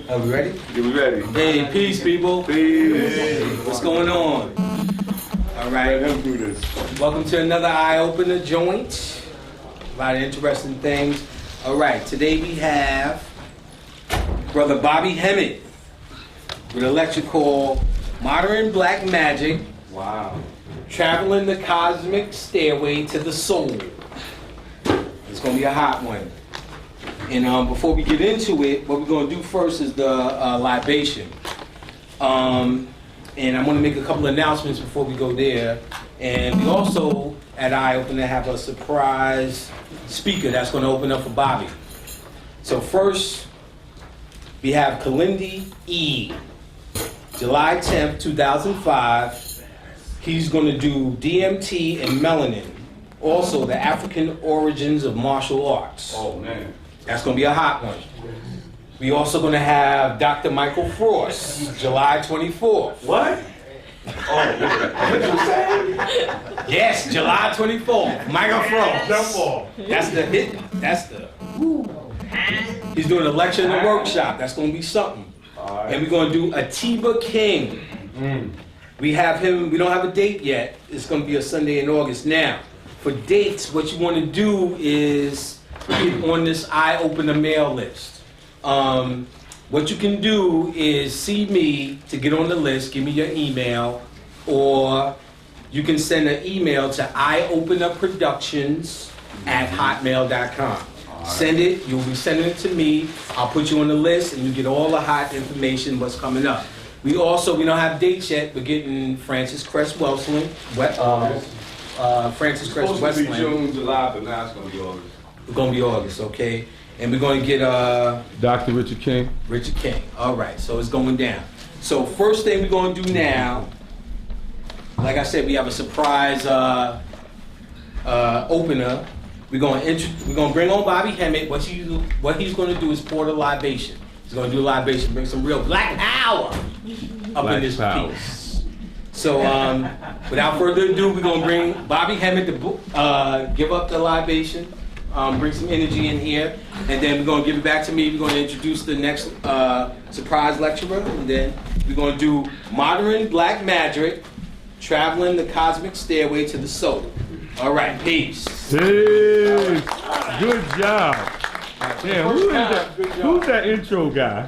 Are we ready? Yeah, we ready. Hey, peace, people. Peace. What's going on? All right. Let him do this. Welcome to another eye-opener joint. A lot of interesting things. All right. Today we have Brother Bobby Hemmitt with a lecture called Modern Black Magic. Wow. Traveling the Cosmic Stairway to the Soul. It's going to be a hot one. And before we get into it, what we're going to do first is the libation. And I'm going to make a couple of announcements before we go there. And we also, at Eye Opener, have a surprise speaker that's going to open up for Bobby. So first, we have Kalindi E. July 10th, 2005. He's going to do DMT and melanin. Also, the African origins of martial arts. Oh, man. That's going to be a hot one. We also going to have Dr. Michael Frost, July 24th. What? Oh, what you saying? Yes, July 24th. Michael Frost. Jump ball. That's the hit. That's the. He's doing a lecture and a workshop. That's going to be something. Right. And we're going to do Atiba King. We have him. We don't have a date yet. It's going to be a Sunday in August. Now, for dates, what you want to do is get on this Eye Opener mail list. What you can do is see me to get on the list, give me your email, or you can send an email to eyeopenerproductions@hotmail.com. Send it, you'll be sending it to me, I'll put you on the list, and you get all the hot information, what's coming up. We don't have dates yet, we're getting Francis Crest Westland, Francis Crest It's supposed Westland. to be June, July, but now it's going to be August. It's going to be August, okay? And we're going to get Dr. Richard King. Richard King. All right, so it's going down. So first thing we're going to do now, like I said, we have a surprise opener. We're going to bring on Bobby Hemmitt. What he's going to do is pour the libation. He's going to do a libation, bring some real black power up in this piece. So without further ado, we're going to bring Bobby Hemmitt to give up the libation. Bring some energy in here, and then we're going to give it back to me. We're going to introduce the next surprise lecturer, and then we're going to do Modern Black Magic, Traveling the Cosmic Stairway to the Soul. All right, peace. Hey, good job. Yeah, who's that intro guy?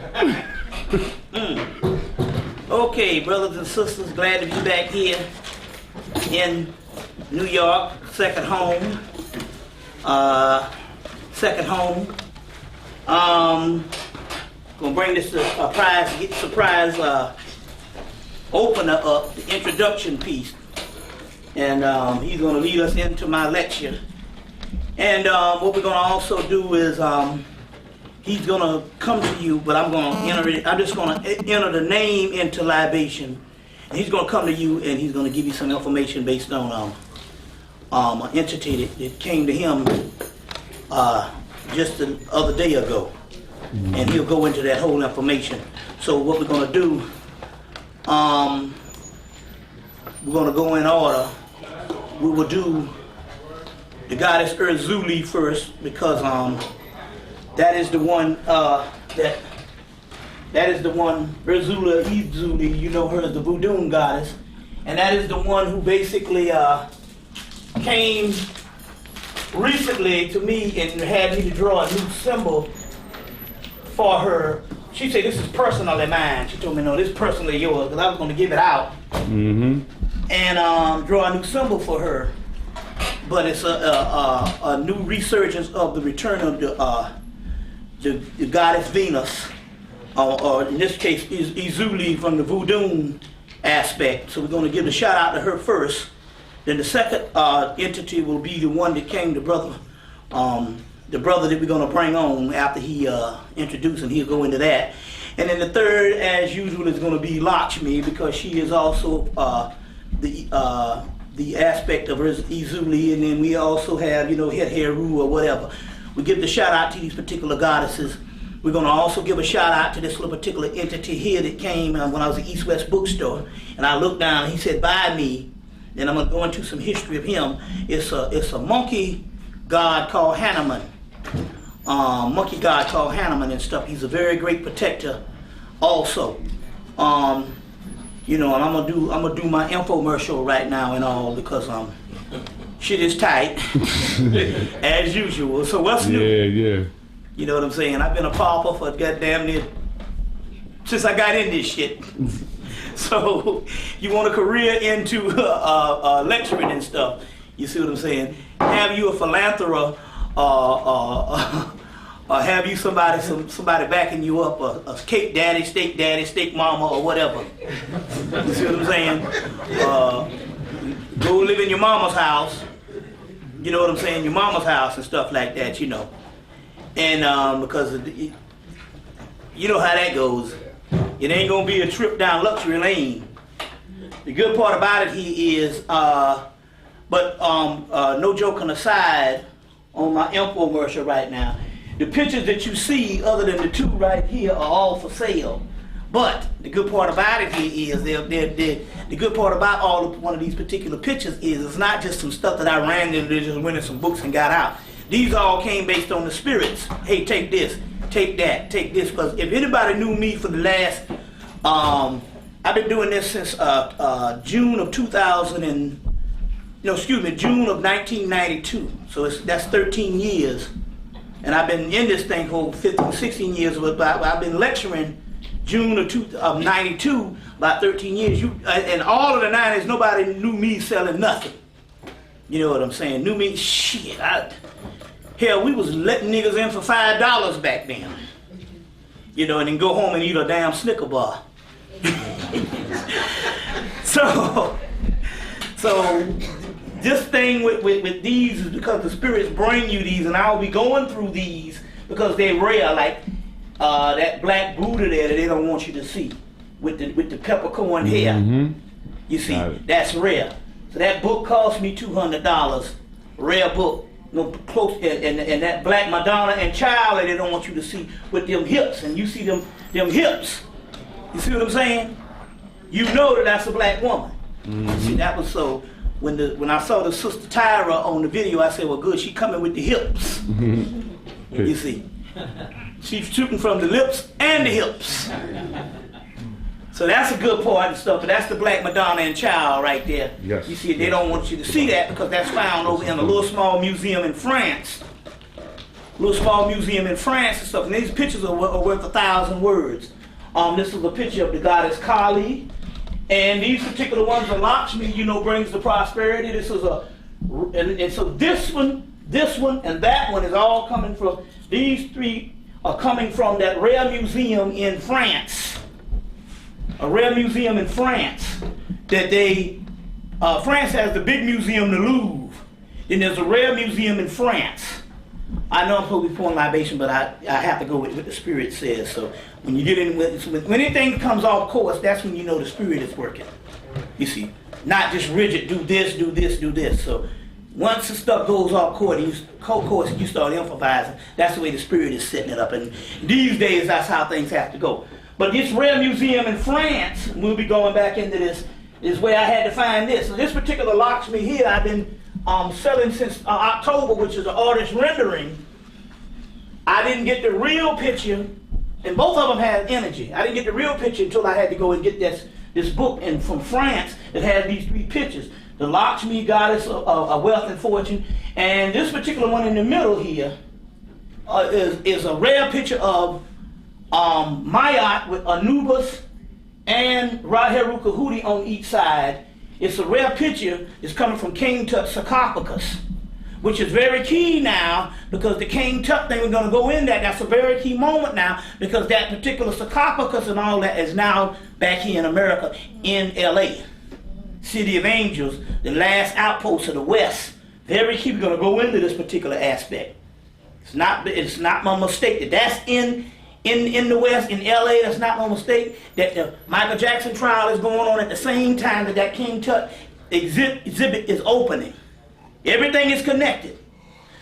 Okay, brothers and sisters, glad to be back here in New York, second home. Gonna bring this surprise opener up, the introduction piece, and he's gonna lead us into my lecture. And what we're gonna also do is he's gonna come to you, but I'm just gonna enter the name into libation, and he's gonna come to you and he's gonna give you some information based on an entity that came to him just the other day ago, and he'll go into that whole information. So what we're going to do, we're going to go in order. We will do the goddess Erzuli first, because that is the one that is the one, Erzula Izuli, you know her as the voodoo goddess, and that is the one who basically came recently to me and had me to draw a new symbol for her. She said, "This is personally mine." She told me, "No, this is personally yours," because I was going to give it out and draw a new symbol for her. But it's a new resurgence of the return of the goddess Venus, or in this case, Izuli from the voodoo aspect. So we're going to give a shout out to her first. Then the second entity will be the one that came, the brother that we're going to bring on after he introduced, and he'll go into that. And then the third, as usual, is going to be Lakshmi, because she is also the aspect of her Izuli. And then we also have, Heru or whatever. We give the shout out to these particular goddesses. We're going to also give a shout out to this little particular entity here that came when I was at East West Bookstore. And I looked down and he said, "Buy me." And I'm going to go into some history of him. It's a monkey god called Hanuman. Monkey god called Hanuman and stuff. He's a very great protector also. You know, and I'm gonna do my infomercial right now and all because shit is tight as usual. So what's new? Yeah. You know what I'm saying? I've been a pauper for goddamn near since I got in this shit. So you want a career into lecturing and stuff? You see what I'm saying? Have you a philanthropist? Or have you somebody backing you up, a cake daddy, steak mama, or whatever. You see what I'm saying? Go live in your mama's house. You know what I'm saying? Your mama's house and stuff like that, you know. And because you know how that goes. It ain't gonna be a trip down luxury lane. The good part about it here is, no joking aside, on my infomercial right now, the pictures that you see, other than the two right here, are all for sale. But the good part about it here is, the good part about one of these particular pictures is it's not just some stuff that I randomly just went in some books and got out. These all came based on the spirits. Hey, take this, take that, take this. Because if anybody knew me for the last, I've been doing this since June of 1992. So that's 13 years. And I've been in this thing for 15, 16 years. I've been lecturing June of 92, about 13 years. And all of the 90s, nobody knew me selling nothing. You know what I'm saying? Knew me, shit. Hell, we was letting niggas in for $5 back then. You know, and then go home and eat a damn Snicker bar. So this thing with these is because the spirits bring you these, and I'll be going through these because they're rare, like that black Buddha there that they don't want you to see with the peppercorn hair. Mm-hmm. You see, that's rare. So that book cost me $200. Rare book. Close, and that black Madonna and child that they don't want you to see with them hips, and you see them hips. You see what I'm saying? You know that's a black woman. Mm-hmm. See, that was so. When I saw the sister Tyra on the video, I said, well, good, she coming with the hips. Mm-hmm. You see, she's shooting from the lips and the hips. So that's a good part and stuff, but that's the black Madonna and child right there. Yes. You see, they don't want you to see that because that's found over in a little small museum in France. And stuff. And these pictures are worth 1,000 words. This is a picture of the goddess Kali. And these particular ones are Lakshmi, brings the prosperity. And so this one, and that one is all coming from, these three are coming from that rare museum in France. A rare museum in France that France has the big museum, the Louvre. Then there's a rare museum in France. I know I'm supposed to be pouring libation, but I have to go with what the Spirit says. So when you get in when anything comes off course, that's when you know the Spirit is working. You see, not just rigid, do this, do this, do this. So once the stuff goes off course, you start improvising. That's the way the Spirit is setting it up. And these days, that's how things have to go. But this rare museum in France, we'll be going back into this, is where I had to find this. So this particular Lakshmi here, I've been selling since October, which is an artist rendering. I didn't get the real picture, and both of them had energy. I didn't get the real picture until I had to go and get this book from France that has these three pictures. The Lakshmi, goddess of wealth and fortune, and this particular one in the middle here is a rare picture of Mayat with Anubis and Raheru Kahudi on each side. It's a rare picture. It's coming from King Tut's sarcophagus, which is very key now because the King Tut thing, we're going to go in that. That's a very key moment now because that particular sarcophagus and all that is now back here in America, in LA, City of Angels, the last outpost of the West. Very key. We're going to go into this particular aspect. It's not my mistake that that's in the West, in LA, that's not no mistake, that the Michael Jackson trial is going on at the same time that King Tut exhibit is opening. Everything is connected.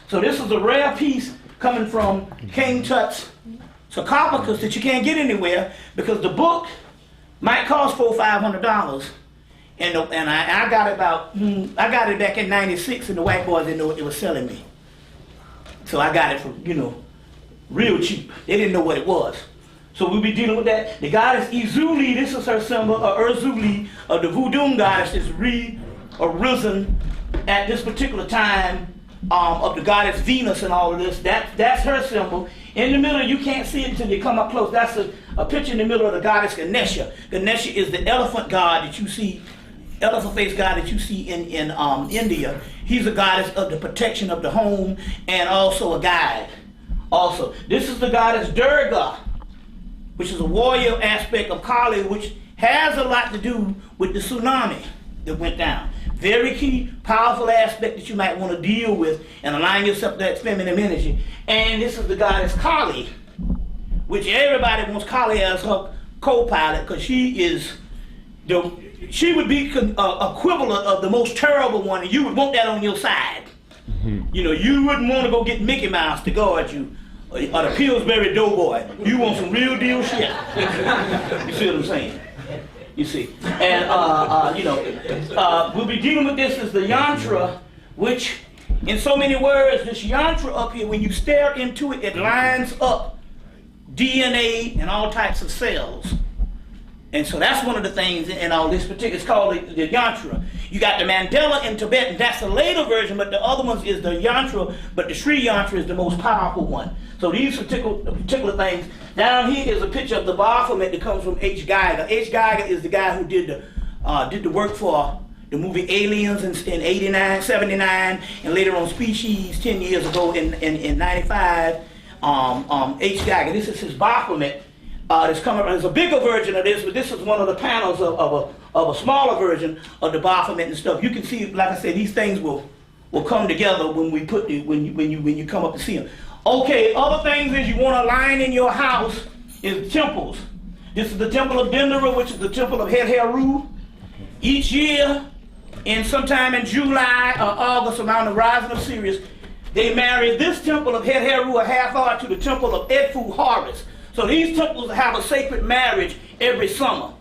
So this is a rare piece coming from King Tut's sarcophagus that you can't get anywhere because the book might cost $400-500. And I got it back in '96 and the white boys didn't know what they were selling me. So I got it for, real cheap. They didn't know what it was. So we'll be dealing with that. The goddess Izuli, this is her symbol, Urzuli, the voodoo goddess is risen at this particular time of the goddess Venus and all of this. That's her symbol. In the middle, you can't see it until you come up close. That's a picture in the middle of the goddess Ganesha. Ganesha is the elephant god that you see, elephant-faced god that you see in India. He's a goddess of the protection of the home and also a guide. Also, this is the goddess Durga, which is a warrior aspect of Kali, which has a lot to do with the tsunami that went down. Very key, powerful aspect that you might want to deal with and align yourself to that feminine energy. And this is the goddess Kali, which everybody wants Kali as her co-pilot, because she would be equivalent of the most terrible one, and you would want that on your side. You know, you wouldn't want to go get Mickey Mouse to guard you, or the Pillsbury Doughboy. You want some real deal shit. You see what I'm saying? You see. And, we'll be dealing with this as the yantra, which, in so many words, this yantra up here, when you stare into it, it lines up DNA and all types of cells. And so that's one of the things in all this particular, it's called the yantra. You got the Mandela in Tibetan, that's the later version, but the other ones is the yantra, but the Sri yantra is the most powerful one. So these particular things. Down here is a picture of the Baphomet that comes from H. Geiger. H. Geiger is the guy who did the work for the movie Aliens in 89, 79, and later on Species 10 years ago in 95. H. Geiger, this is his Baphomet. There's a bigger version of this, but this is one of the panels of a smaller version of the Baphomet and stuff. You can see, like I said, these things will come together when we put when you come up to see them. Okay, other things is you want to align in your house is temples. This is the temple of Dendera, which is the temple of Het Heru. Each year, sometime in July or August, around the rising of Sirius, they marry this temple of Het Heru, a half hour, to the temple of Edfu Horus. So these temples have a sacred marriage every summer,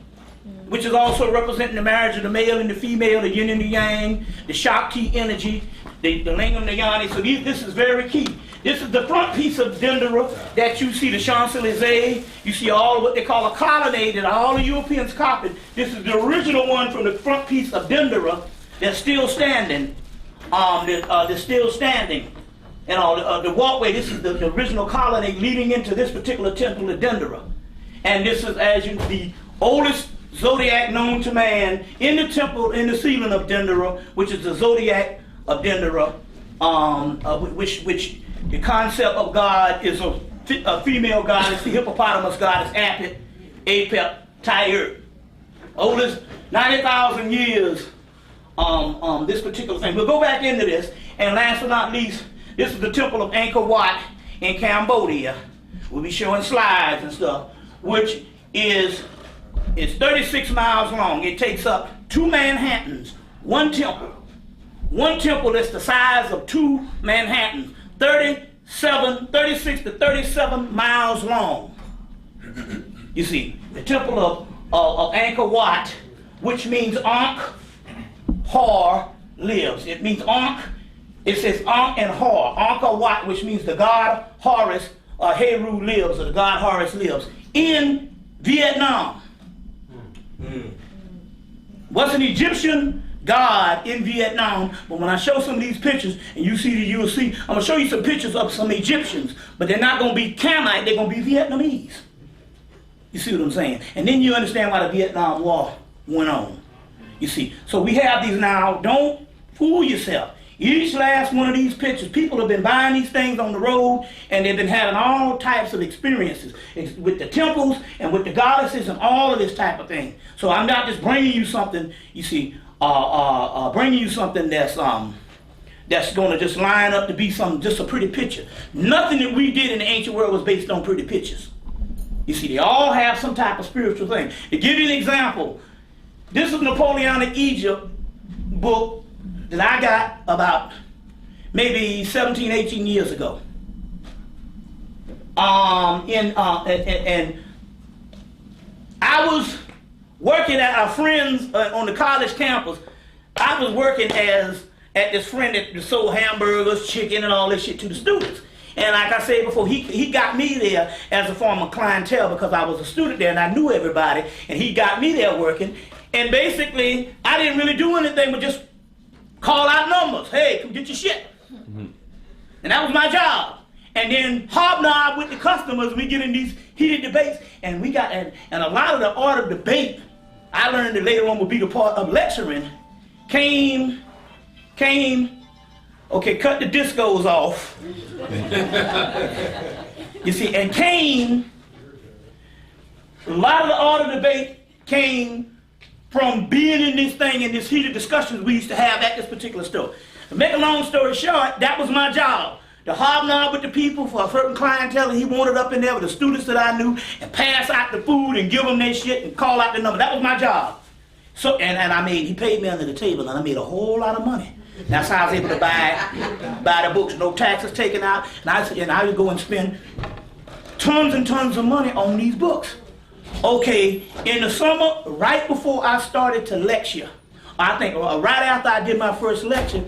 which is also representing the marriage of the male and the female, the yin and the yang, the Shakti energy, the lingam, the yani. So this is very key. This is the front piece of Dendera that you see, the Champs-Élysées. You see all of what they call a colonnade that all the Europeans copied. This is the original one from the front piece of Dendera that's still standing. That's still standing. And the walkway, this is the original colonnade leading into this particular temple of Dendera. And this is, the oldest zodiac known to man in the temple, in the ceiling of Dendera, which is the zodiac of Dendera, which the concept of God is a female goddess, the hippopotamus goddess, Apep, Tyr. Oldest 90,000 years, this particular thing. We'll go back into this, and last but not least, this is the temple of Angkor Wat in Cambodia. We'll be showing slides and stuff, which is 36 miles long. It takes up 2 Manhattans, one temple. One temple that's the size of 2 Manhattans, 36 to 37 miles long. You see, the temple of Angkor Wat, which means Ankh Har lives. It means Ankh. It says Ankh and Har. Angkor Wat, which means the god Horus, Heru lives, or the god Horus lives, in Vietnam. Was an Egyptian god in Vietnam, but when I show some of these pictures, and you'll see, I'm going to show you some pictures of some Egyptians, but they're not going to be Camite, they're going to be Vietnamese. You see what I'm saying? And then you understand why the Vietnam War went on. You see, so we have these now. Don't fool yourself. Each last one of these pictures, people have been buying these things on the road, and they've been having all types of experiences with the temples and with the goddesses and all of this type of thing. So I'm not just bringing you something, you see, bringing you something that's going to just line up to be just a pretty picture. Nothing that we did in the ancient world was based on pretty pictures. You see, they all have some type of spiritual thing. To give you an example, this is Napoleonic Egypt book that I got about maybe 17, 18 years ago. And I was working at our friends on the college campus. I was working at this friend that sold hamburgers, chicken, and all this shit to the students. And like I said before, he got me there as a form of clientele because I was a student there and I knew everybody, and he got me there working. And basically, I didn't really do anything but just call out numbers. Hey, come get your shit. And that was my job. And then hobnob with the customers, we get in these heated debates, and we got, and a lot of the art of debate, I learned that later on would be the part of lecturing, came, okay, cut the discos off. You see, and came, a lot of the art of debate came from being in this thing, in this heated discussions we used to have at this particular store. To make a long story short, that was my job. To hobnob with the people for a certain clientele that he wanted up in there with the students that I knew, and pass out the food and give them their shit and call out the number. That was my job. So, and I made, he paid me under the table, and I made a whole lot of money. That's how I was able to buy the books, no taxes taken out, and I would go and spend tons and tons of money on these books. Okay, in the summer, right before I started to lecture, I think right after I did my first lecture,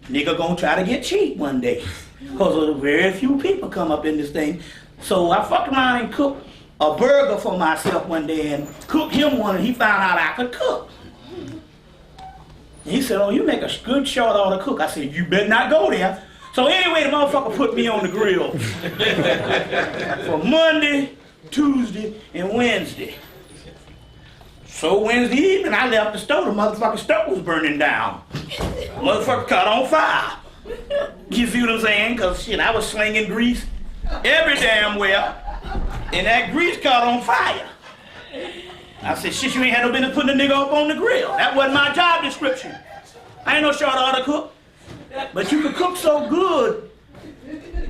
nigga gonna try to get cheap one day. Because very few people come up in this thing. So I fucked around and cooked a burger for myself one day and cooked him one, and he found out I could cook. And he said, oh, you make a good short order cook. I said, you better not go there. So anyway, the motherfucker put me on the grill for Monday, Tuesday, and Wednesday. So Wednesday evening, I left the stove. The motherfucking stove was burning down. Motherfucker caught on fire. You see what I'm saying? Because shit, I was slinging grease every damn well, and that grease caught on fire. I said, shit, you ain't had no business putting a nigga up on the grill. That wasn't my job description. I ain't no short order cook. But you could cook so good.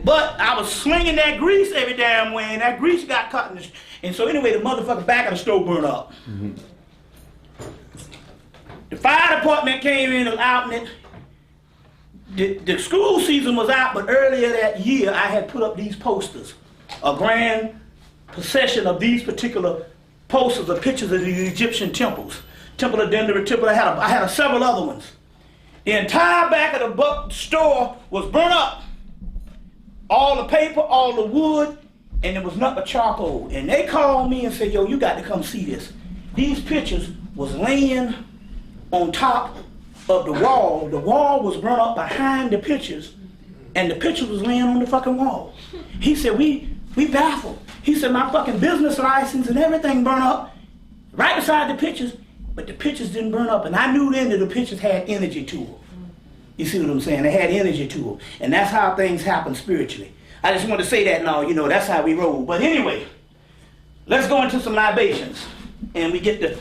But I was slinging that grease every damn way, and that grease got caught in the... And so anyway, the motherfucking back of the stove burned up. The fire department came in and out, and the school season was out, but earlier that year, I had put up these posters. A grand procession of these particular posters of pictures of the Egyptian temples. Temple of Dendera, Temple, I had several other ones. The entire back of the store was burnt up. All the paper, all the wood, and there was nothing but charcoal. And they called me and said, yo, you got to come see this. These pictures was laying on top of the wall. The wall was burnt up behind the pictures, and the picture was laying on the fucking wall. He said, we baffled. He said, my fucking business license and everything burned up right beside the pictures, but the pictures didn't burn up. And I knew then that the pictures had energy to them. You see what I'm saying? They had energy to them. And that's how things happen spiritually. I just want to say that now, you know, that's how we roll. But anyway, let's go into some libations. And we get the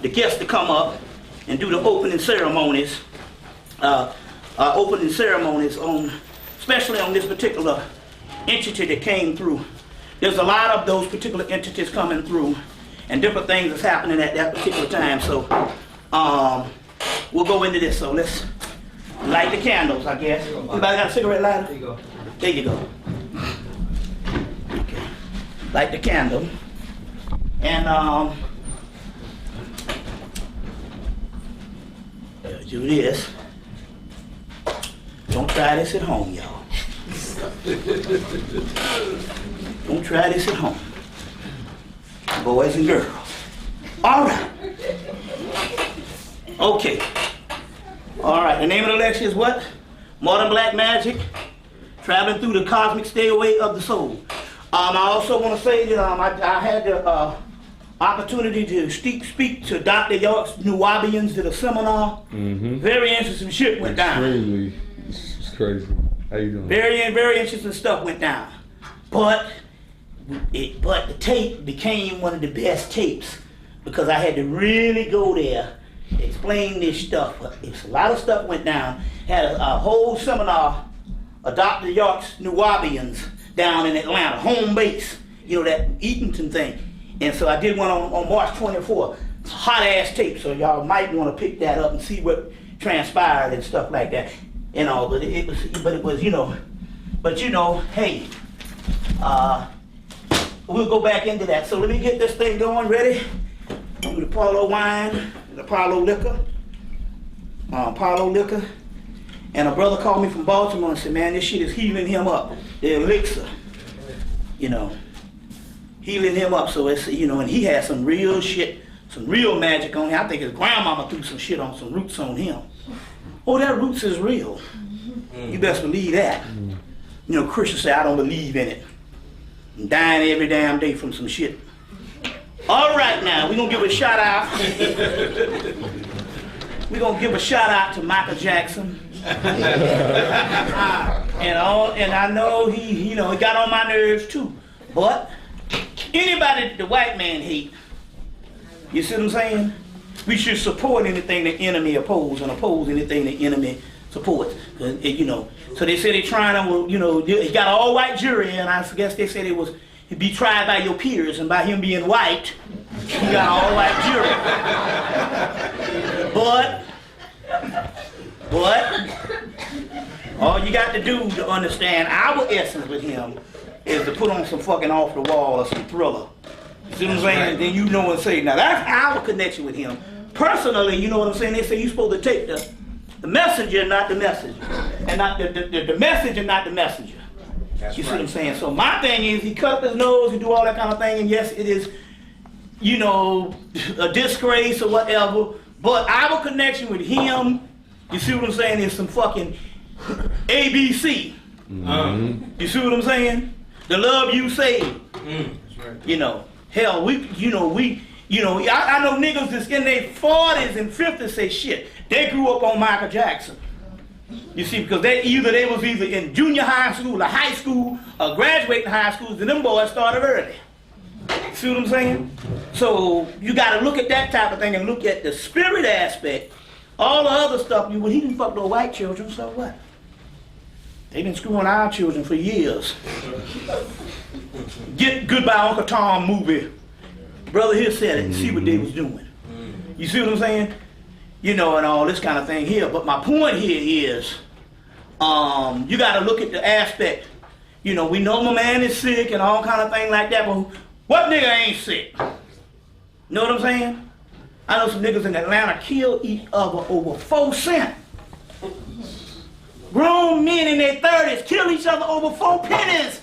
guests to come up and do the opening ceremonies. Especially on this particular entity that came through. There's a lot of those particular entities coming through, and different things that's happening at that particular time. So we'll go into this. So let's light the candles, I guess. Anybody got a cigarette lighter? There you go. There you go. Okay. Light the candle. And do this. Don't try this at home, y'all. Don't try this at home. Boys and girls. All right. Okay. All right. The name of the lecture is what? Modern Black Magic, Traveling Through the Cosmic Stairway of the Soul. I also want to say that I had the opportunity to speak to Dr. York's Nuwabians at a seminar. Very interesting shit went down. It's crazy. How you doing? Very interesting stuff went down. But the tape became one of the best tapes because I had to really go there, explain this stuff. A lot of stuff went down. Had a whole seminar of Dr. York's Nuwabians down in Atlanta, home base, you know, that Eatonton thing. And so I did one on March 24th. Hot ass tape, so y'all might want to pick that up and see what transpired and stuff like that. You know, but it was, you know, hey, we'll go back into that. So let me get this thing going, ready? Do the Paulo wine, the Paulo liquor, And a brother called me from Baltimore and said, man, this shit is healing him up. The elixir, you know, healing him up. So it's, you know, and he had some real shit, some real magic on him. I think his grandmama threw some shit on, some roots on him. Oh, that roots is real. You best believe that. You know, Christians say, I don't believe in it. I'm dying every damn day from some shit. All right, now, we're going to give a shout out. We're going to give a shout out to Michael Jackson. And I know he, you know, he got on my nerves too. But anybody that the white man hate, you see what I'm saying? We should support anything the enemy opposes and oppose anything the enemy supports. You know, so they say they're trying to, you know, he got an all-white jury, and I guess they said he'd be tried by your peers, and by him being white, he got an all-white jury. But all you got to do to understand our essence with him is to put on some fucking Off the Wall or some Thriller. You see what I'm saying? And then you know and say, now that's our connection with him. Personally, you know what I'm saying? They say you're supposed to take the messenger, not the message. And not the message and not the messenger. That's you see what I'm saying? So my thing is, he cut up his nose, he do all that kind of thing, and yes, it is, you know, a disgrace or whatever, but our connection with him, you see what I'm saying, is some fucking ABC. You see what I'm saying? The love you save. That's right. You know, hell, I know niggas that's in their 40s and 50s say shit. They grew up on Michael Jackson. You see, because they was either in junior high school or high school or graduating high schools, and them boys started early. See what I'm saying? So you got to look at that type of thing and look at the spirit aspect. All the other stuff, well, he didn't fuck no white children, so what? They've been screwing our children for years. Get Goodbye Uncle Tom movie. Brother here said it and see what they was doing. You see what I'm saying? You know, and all this kind of thing here. But my point here is, you got to look at the aspect. You know, we know my man is sick and all kind of thing like that, but what nigga ain't sick? You know what I'm saying? I know some niggas in Atlanta kill each other over 4 cents. Grown men in their 30s kill each other over 4 pennies.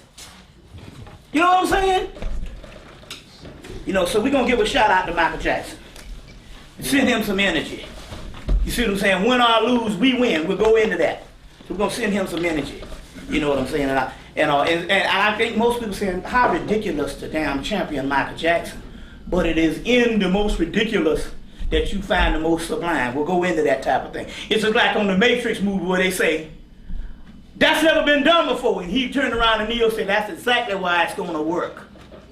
You know what I'm saying? You know, so we're going to give a shout out to Michael Jackson. Send him some energy. You see what I'm saying? Win or lose, we win. We'll go into that. So we're going to send him some energy. You know what I'm saying? And I think most people saying, how ridiculous to damn champion Michael Jackson. But it is in the most ridiculous that you find the most sublime. We'll go into that type of thing. It's just like on the Matrix movie where they say, that's never been done before. And he turned around and Neo said, that's exactly why it's going to work.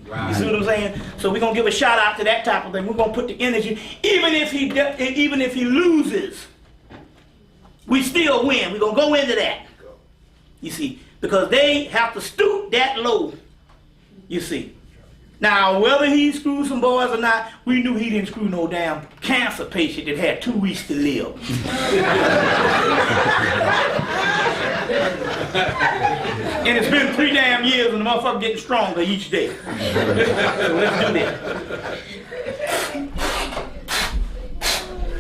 Right. You see what I'm saying? So we're going to give a shout out to that type of thing. We're going to put the energy, even if he loses, we still win. We're going to go into that. You see, because they have to stoop that low. You see. Now, whether he screwed some boys or not, we knew he didn't screw no damn cancer patient that had 2 weeks to live. And it's been 3 damn years and the motherfucker getting stronger each day. So let's do that.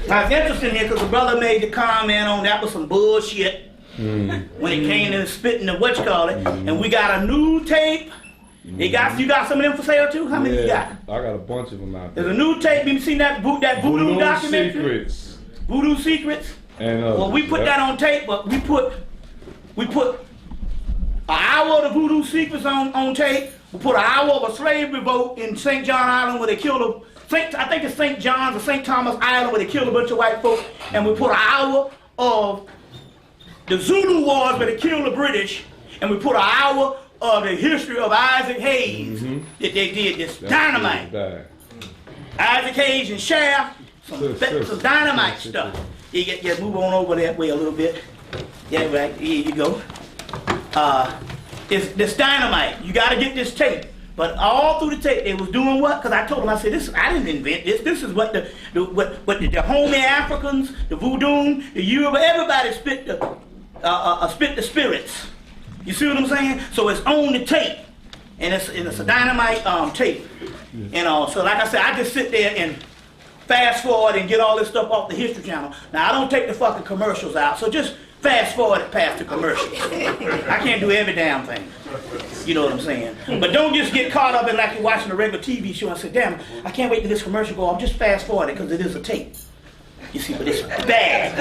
Now it's interesting here because the brother made the comment on that was some bullshit when it came to spitting the whatchamacallit, and we got a new tape. You got some of them for sale too? How many you got? I got a bunch of them out there. There's a new tape. You seen that Voodoo documentary? Secrets. Voodoo Secrets. And well, we put that on tape, but we put an hour of the Voodoo Secrets on tape. We put an hour of a slavery vote in St. John Island where they killed I think it's St. John's or St. Thomas Island where they killed a bunch of white folks. And we put an hour of the Zulu Wars where they killed the British. And we put an hour of the history of Isaac Hayes that they did this dynamite. Isaac Hayes and Shaft, some dynamite stuff. You get move on over that way a little bit. Yeah, right. Here you go. It's this dynamite. You got to get this tape. But all through the tape, they was doing what? Because I told them, I said, I didn't invent this. This is what the homie Africans, the voodoo, the Yoruba, everybody spit the spirits. You see what I'm saying? So it's on the tape, and it's a dynamite tape. And so like I said, I just sit there and fast forward and get all this stuff off the History Channel. Now I don't take the fucking commercials out, so just fast forward it past the commercial. I can't do every damn thing. You know what I'm saying? But don't just get caught up in like you're watching a regular TV show and say, damn, I can't wait till this commercial go. I'm just fast forward it because it is a tape. You see, but it's bad.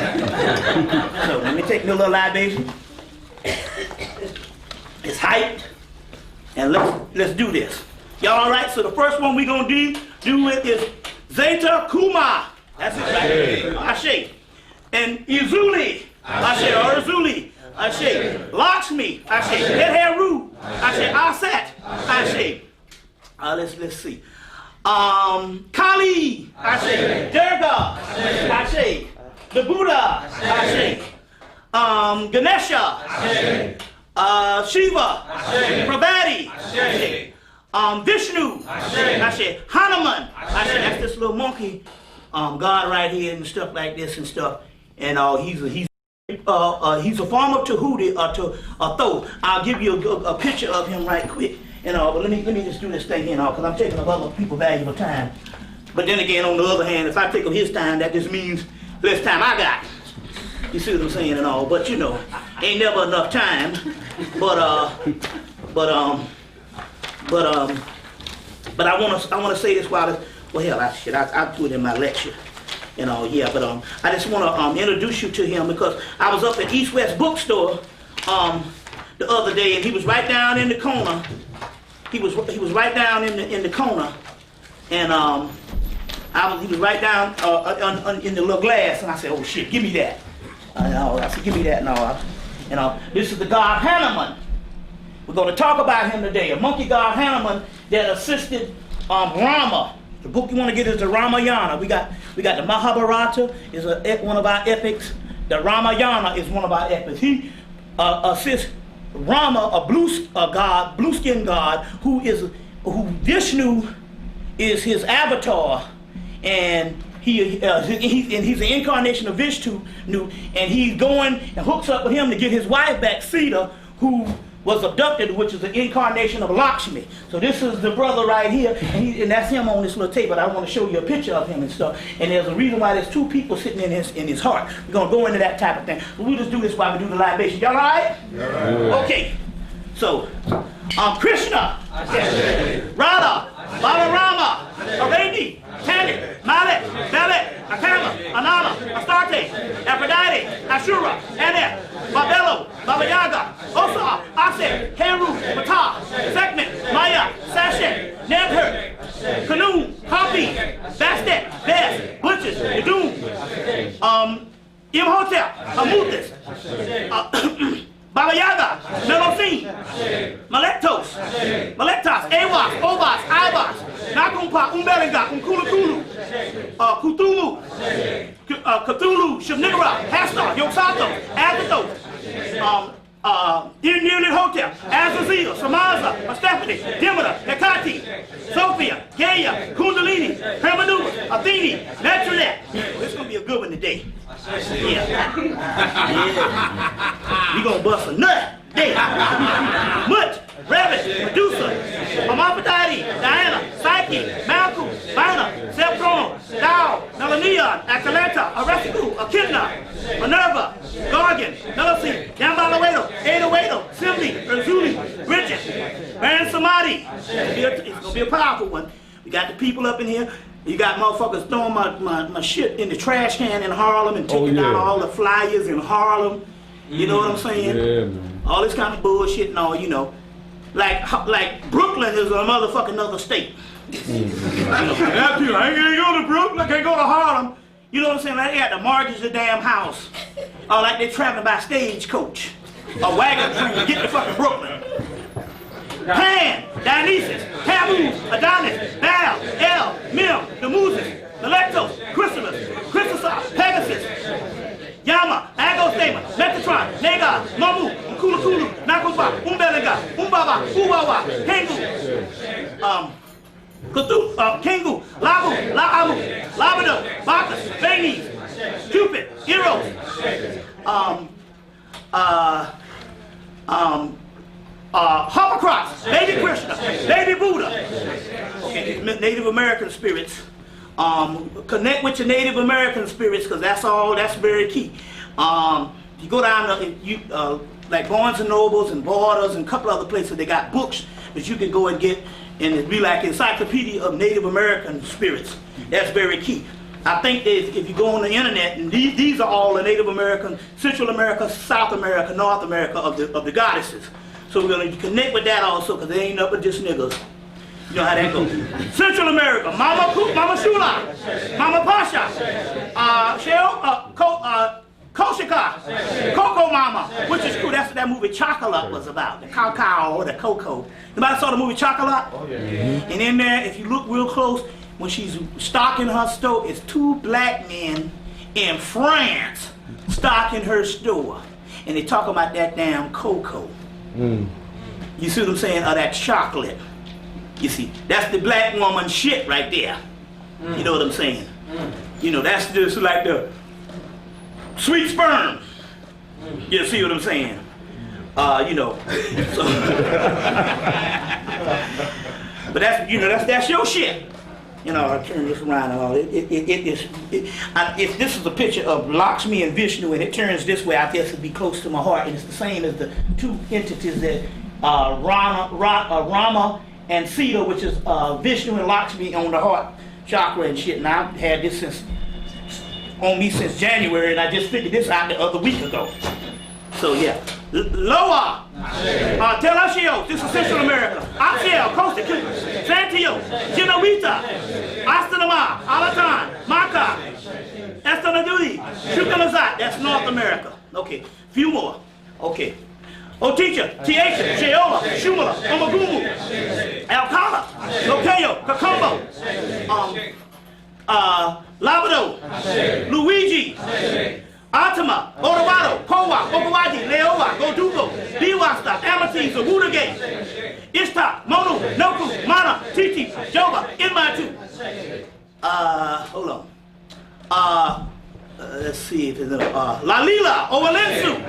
So let me take a little libation. It's hyped. And let's do this. Y'all all right? So the first one we're going to do it is Zeta Kuma. That's it, right? Ashe. And Izuli. Ashe. Or Izuli. Ashe. Lakshmi. Ashe. Heru. Ashe. Aset. Ashe. Let's see. Kali. Ashe. Durga. Ashe. The Buddha. Ashe. Ganesha. Shiva. Pravati. Vishnu. Ashe. Hanuman. Ashe. That's this little monkey God right here and stuff like this and stuff. And he's a form of Tahuti to Tho. I'll give you a picture of him right quick. But let me just do this thing here, because I'm taking up other people's valuable time. But then again, on the other hand, if I take up his time, that just means less time I got. You see what I'm saying and all? But ain't never enough time. But I wanna say this while I'll do it in my lecture. But I just want to introduce you to him because I was up at East West Bookstore the other day, and he was right down in the corner. He was right down in the corner, and he was right down in the little glass, and I said, "Oh shit, give me that." I said, "Give me that," and this is the god Hanuman. We're going to talk about him today. A monkey god Hanuman that assisted Rama. The book you want to get is the Ramayana. We got the Mahabharata is one of our epics. The Ramayana is one of our epics. He assists Rama, a blue-skinned god, who Vishnu is his avatar, and he's the incarnation of Vishnu, and he's going and hooks up with him to get his wife back, Sita, who was abducted, which is the incarnation of Lakshmi. So this is the brother right here, and that's him on this little tape, but I want to show you a picture of him and stuff. And there's a reason why there's two people sitting in his heart. We're going to go into that type of thing. But we'll just do this while we do the libation. Y'all all right? Yeah. Okay. So, Krishna, Radha, Balarama, Arani, Tanit, Malet, Belet, Akama, Anana, Astarte, Aphrodite, Ashura, Aneth, Babelo, Baba Yaga, Osa, Ase, Heru, Mata, Sekmet, Maya, Sashet, Nebher, Canoe, Hapi, Bastet, Bess, Butchers, Yadum, Imhotep, Amuthis, Baba Yaga, Melosin, Malektos, Awas, Obas, Ibas, Nakumpa, Umbelinga, Umkulakulu, Cthulhu, Cthulhu, Shabnigara, Hastar, Yoxato, Azathos, Hotep, Azazel, Samaza, Stephanie, Demeter, Hecate, Sophia, Gaia, Kundalini, Hermanuba, Athene, Netranet. This is going to be a good one today. Yeah. We gonna bust a nut. Hey. Mut, Rabbit, Medusa, Hermaphrodite, Diana, Psyche, Malcolm, Bina, Septrono, Thou, Melania, Atalanta, Aresticu, Echidna, Minerva, Gargan, Melusine, Yambalawedo, Adawedo, Simbi, Urzuli, Bridget, Baron Samadhi. It's gonna be a powerful one. We got the people up in here. You got motherfuckers throwing my shit in the trash can in Harlem and taking down all the flyers in Harlem. You know what I'm saying? Yeah, man. All this kind of bullshit and all, Like Brooklyn is a motherfucking other state. I ain't gonna go to Brooklyn, I can't go to Harlem. You know what I'm saying? Like they got to mortgage the damn house. Or like they traveling by stagecoach. A wagon train to get to fucking Brooklyn. Pan, Dionysus, Tammuz, Adonis, Baal, El, Mim, Nemusis, Melectos, Chrysalis, Chrysosos, Pegasus, Yama, Agostema, Metatron, Nagar, Mamu, Kulakulu, Nakuba, Umbelinga, Umbaba, Uwawa, Kengu, Kengu, Labu, Laamu, Labado, Bacchus, Banes, Cupid, Eros, Hoppercross, Baby Krishna, Baby Buddha. Okay, Native American spirits. Connect with your Native American spirits because that's very key. you go down to, like Barnes and Nobles and Borders and a couple other places, they got books that you can go and get, and it'd be like Encyclopedia of Native American Spirits. That's very key. I think that if you go on the internet, and these are all the Native American, Central America, South America, North America of the goddesses. So we're going to connect with that also, because they ain't up with just niggas. You know how that goes. Central America, Mama Shula, Mama Pasha, Koshika, Coco Mama, which is cool. That's what that movie Chocolate was about. The cacao or the cocoa. Anybody saw the movie Chocolate? Oh, yeah. And in there, if you look real close, when she's stocking her store, it's 2 black men in France stocking her store. And they talk about that damn cocoa. You see what I'm saying? Or that chocolate. You see, that's the black woman shit right there. You know what I'm saying? You know, that's just like the sweet sperm. You see what I'm saying? You know. So, but that's, you know, that's your shit. You know, I turn this around and all. If this is a picture of Lakshmi and Vishnu and it turns this way, I guess it'd be close to my heart. And it's the same as the 2 entities that Rama and Sita, which is Vishnu and Lakshmi on the heart chakra and shit. And I've had this on me since January, and I just figured this out the other week ago. So yeah. Loa, Telashio, this is Central America. Axiel, Costa Rica, Santio, Genovita, Astanama, Alatan, Maka, Estanadui, Shukanazat, that's North America. Okay, few more. Okay. Oticha, Tiacha, Sheola, Shumala, Omagumu, Alcala, Locayo, Kakombo, Labado, Luigi, Atama, Odawato, Kowa, Ogawaji, Leowa, Godugo, Biwasta, Amethyst, Wudagate, Ishta, Monu, Noku, Mana, Titi, Joba, Inmatu. Hold on. Let's see if it's Lalila, Owalensu,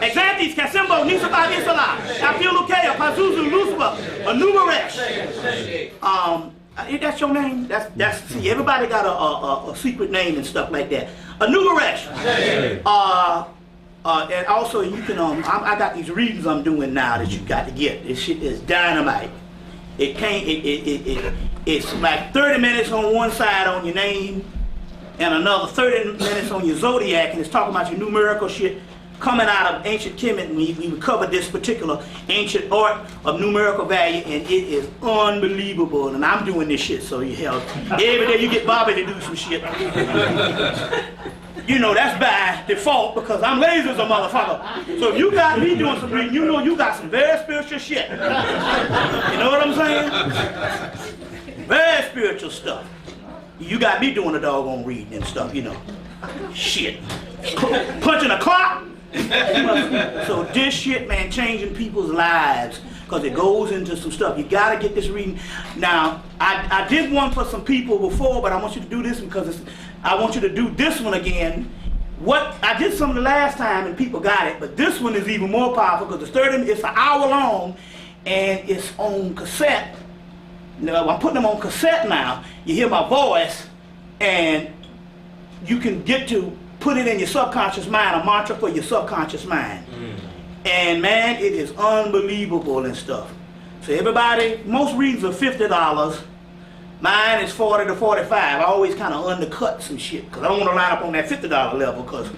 Exantes, Kasimbo, Nisaba, Isala, Afiulukea, Pazuzu, Luspa, Anumaresh. That's your name? That's see, everybody got a secret name and stuff like that. Anumaresh. And also you can I got these readings I'm doing now that you got to get. This shit is dynamite. It's like 30 minutes on one side on your name and another 30 minutes on your zodiac, and it's talking about your numerical shit coming out of ancient Kemet. And we covered this particular ancient art of numerical value, and it is unbelievable. And I'm doing this shit, so you hell, every day you get Bobby to do some shit. You know, that's by default because I'm lazy as a motherfucker. So if you got me doing some reading, you know you got some very spiritual shit. You know what I'm saying? Very spiritual stuff. You got me doing a doggone reading and stuff, you know. Shit. Punching a clock. So this shit, man, changing people's lives because it goes into some stuff. You got to get this reading. Now, I did one for some people before, but I want you to do this because I want you to do this one again. I did some the last time and people got it, but this one is even more powerful because it's an hour long and it's on cassette. Now, I'm putting them on cassette now. You hear my voice and you can get to put it in your subconscious mind, a mantra for your subconscious mind. And man, it is unbelievable and stuff. So everybody, most readings are $50. Mine is $40 to $45. I always kind of undercut some shit because I don't want to line up on that $50 level because,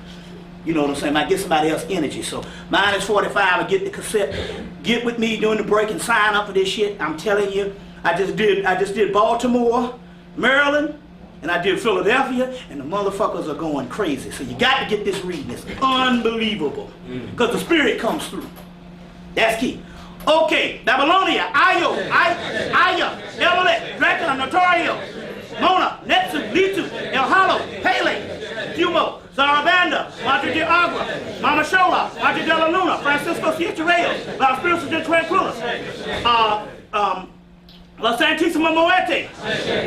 you know what I'm saying, I get somebody else's energy. So mine is $45. I get the cassette. Get with me during the break and sign up for this shit. I'm telling you, I just did Baltimore, Maryland, and I did Philadelphia, and the motherfuckers are going crazy. So you got to get this reading. It's unbelievable because the spirit comes through. That's key. Okay, Babylonia, Aya, Emelech, Dracula, Notorio, Mona, Netsu, Litu, El Halo, Pele, Fumo, Zarabanda, Madre de Agua, Mama Shola, Madre de la Luna, Francisco Siete Reyes, La Espiritus de Tranquilos, La Santísima Muerte,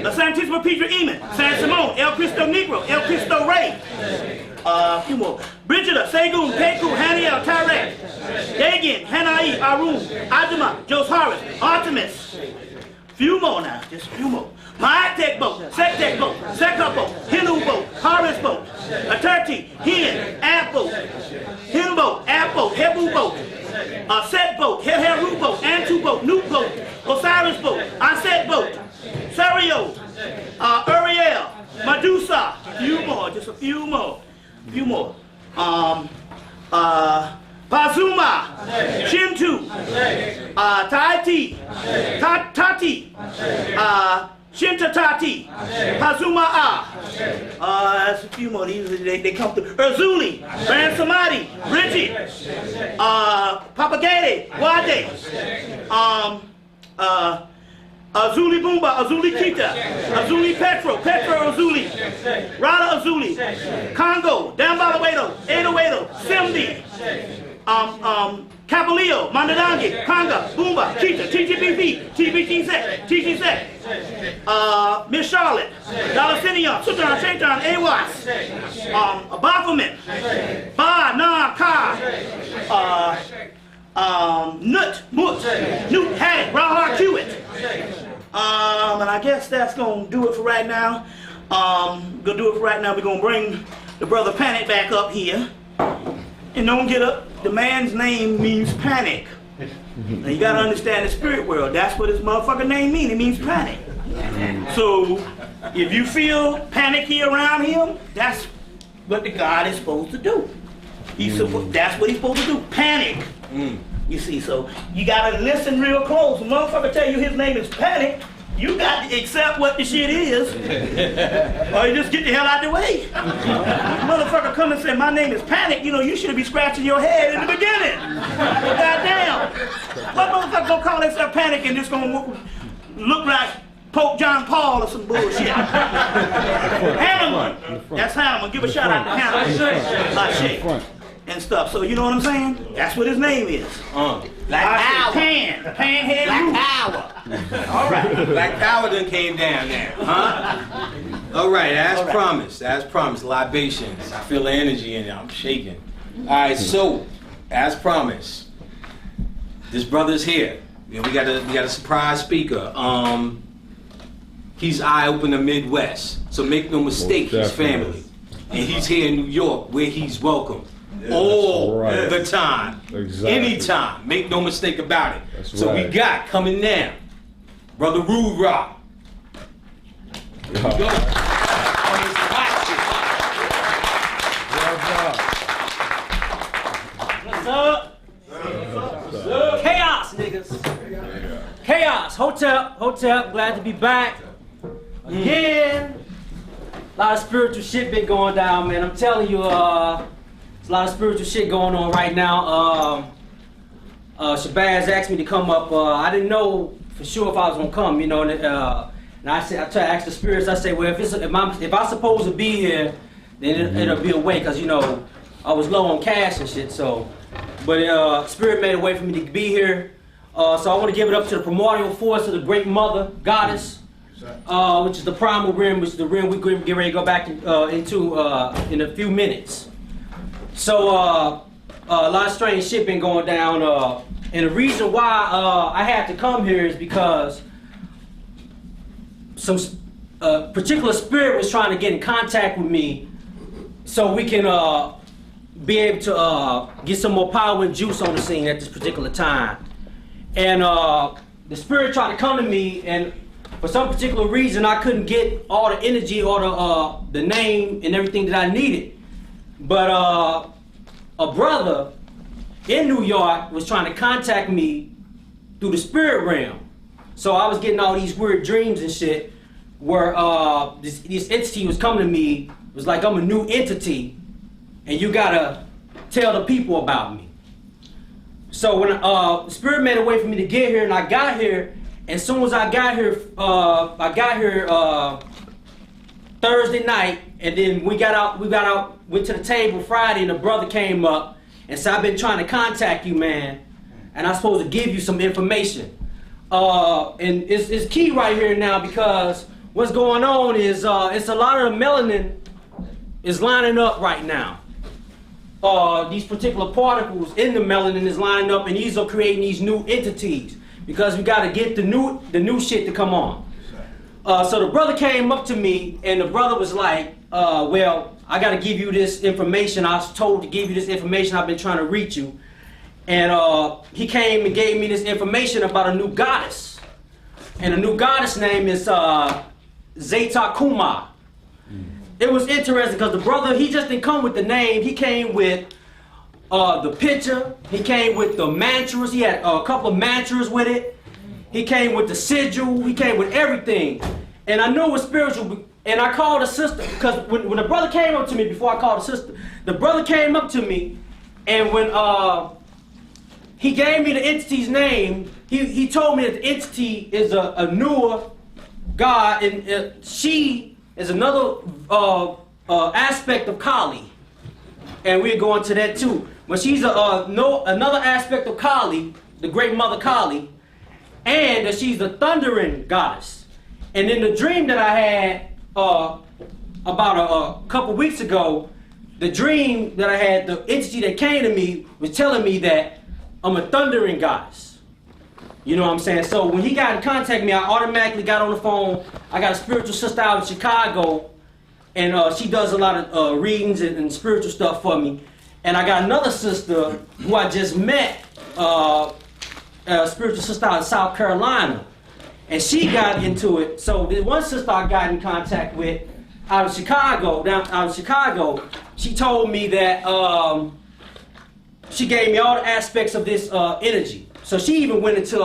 La Santísima Pedra Eamon, San Simón, El Cristo Negro, El Cristo Rey, Fumo, Brigida, Segun, Peku, Haniel, Tarek, Dagan, Hanai, Arun, Adama, Jos Harris, Artemis. Few more now, just a few more. Ma'atek boat, Sektek boat, Sekka boat, Hindu boat, Harris boat, Aturti, Hen, Ab boat, Pazuma, Shintu, Taiti, Tati, Shintatati, Pazuma that's a few more. These they come through. Erzuli, Ran Samadi, Richie, Papagade, Wade, Azuli Bumba, Azuli Kita, Azuli Petro Azuli, Rada Azuli, Congo, Dambalawedo, Edo, Simdi, Cabalillo, Mandadangi, Conga, Bumba, Kita, TGBP, TG Sec, Miss Charlotte, Dalacinion, Sutan, Shaitan, Awas, Baphomet, Ba, Na, Ka, Nut, Hag, Raha, Hewitt. And I guess that's gonna do it for right now. We're gonna bring the brother Panic back up here. And don't get up. The man's name means panic. Now you gotta understand the spirit world. That's what his motherfucking name means. It means panic. So if you feel panicky around him, that's what the God is supposed to do. That's what he's supposed to do. Panic. You see, so you gotta listen real close. When motherfucker tell you his name is Panic, you got to accept what the shit is, or you just get the hell out the way. Motherfucker come and say my name is Panic, you should be scratching your head in the beginning. Goddamn. What motherfucker gonna call himself Panic and just gonna look like Pope John Paul or some bullshit? Hanuman. That's Hanuman. Give a shout out to Hanuman. And stuff. So you know what I'm saying? That's what his name is. Black Power. Panhead Black Power. All right. Black Power done came down there. Huh? All right. As promised. Libations. I feel the energy in it. I'm shaking. All right. So, as promised, this brother's here. We got a surprise speaker. He's eye-opener Midwest. So make no mistake, he's family. And he's here in New York where he's welcome. All the time. Exactly. Anytime. Make no mistake about it. That's so right. we got coming now, Brother Rude Rock. Here we go. On his hot What's up? Chaos, niggas. Chaos. Hotel. Glad to be back. Again. A lot of spiritual shit been going down, man. I'm telling you, there's a lot of spiritual shit going on right now. Shabazz asked me to come up. I didn't know for sure if I was gonna come, and I said, I try to ask the spirits. I say, well, if I'm supposed to be here, then it'll be a way, cause I was low on cash and shit. So, but spirit made a way for me to be here. So I want to give it up to the primordial force of the Great Mother Goddess, which is the Primal Rim, which is the rim we're getting ready to go back into in a few minutes. So a lot of strange shit been going down, and the reason why I had to come here is because some particular spirit was trying to get in contact with me so we can be able to get some more power and juice on the scene at this particular time. And the spirit tried to come to me, and for some particular reason I couldn't get all the energy or the name and everything that I needed. But a brother in New York was trying to contact me through the spirit realm. So I was getting all these weird dreams and shit where this entity was coming to me. It was like, I'm a new entity and you gotta tell the people about me. So when the spirit made a way for me to get here, and I got here, and as soon as I got here Thursday night, and then we got out, went to the table Friday, and the brother came up and said, I've been trying to contact you, man, and I'm supposed to give you some information. And it's key right here now, because what's going on is it's a lot of the melanin is lining up right now. These particular particles in the melanin is lining up, and these are creating these new entities, because we got to get the new shit to come on. So the brother came up to me, and the brother was like, well, I got to give you this information. I was told to give you this information. I've been trying to reach you. And he came and gave me this information about a new goddess. And the new goddess name is Zeta Kuma. it was interesting because the brother, he just didn't come with the name. He came with the picture. He came with the mantras. He had a couple of mantras with it. He came with the sigil. He came with everything. And I knew it was spiritual. And I called a sister because when the brother came up to me, before I called a sister, the brother came up to me, and when he gave me the entity's name, he told me that the entity is a newer god, and she is another aspect of Kali, and we'll go into that too. But she's another aspect of Kali, the great mother Kali, and that she's the thundering goddess. And in the dream that I had about a couple weeks ago, the dream that I had, the entity that came to me was telling me that I'm a thundering goddess. You know what I'm saying? So when he got in contact with me, I automatically got on the phone. I got a spiritual sister out in Chicago, and she does a lot of readings and spiritual stuff for me. And I got another sister who I just met, a spiritual sister out in South Carolina. And she got into it. So the one sister I got in contact with out of Chicago, she told me that she gave me all the aspects of this energy. So she even went into,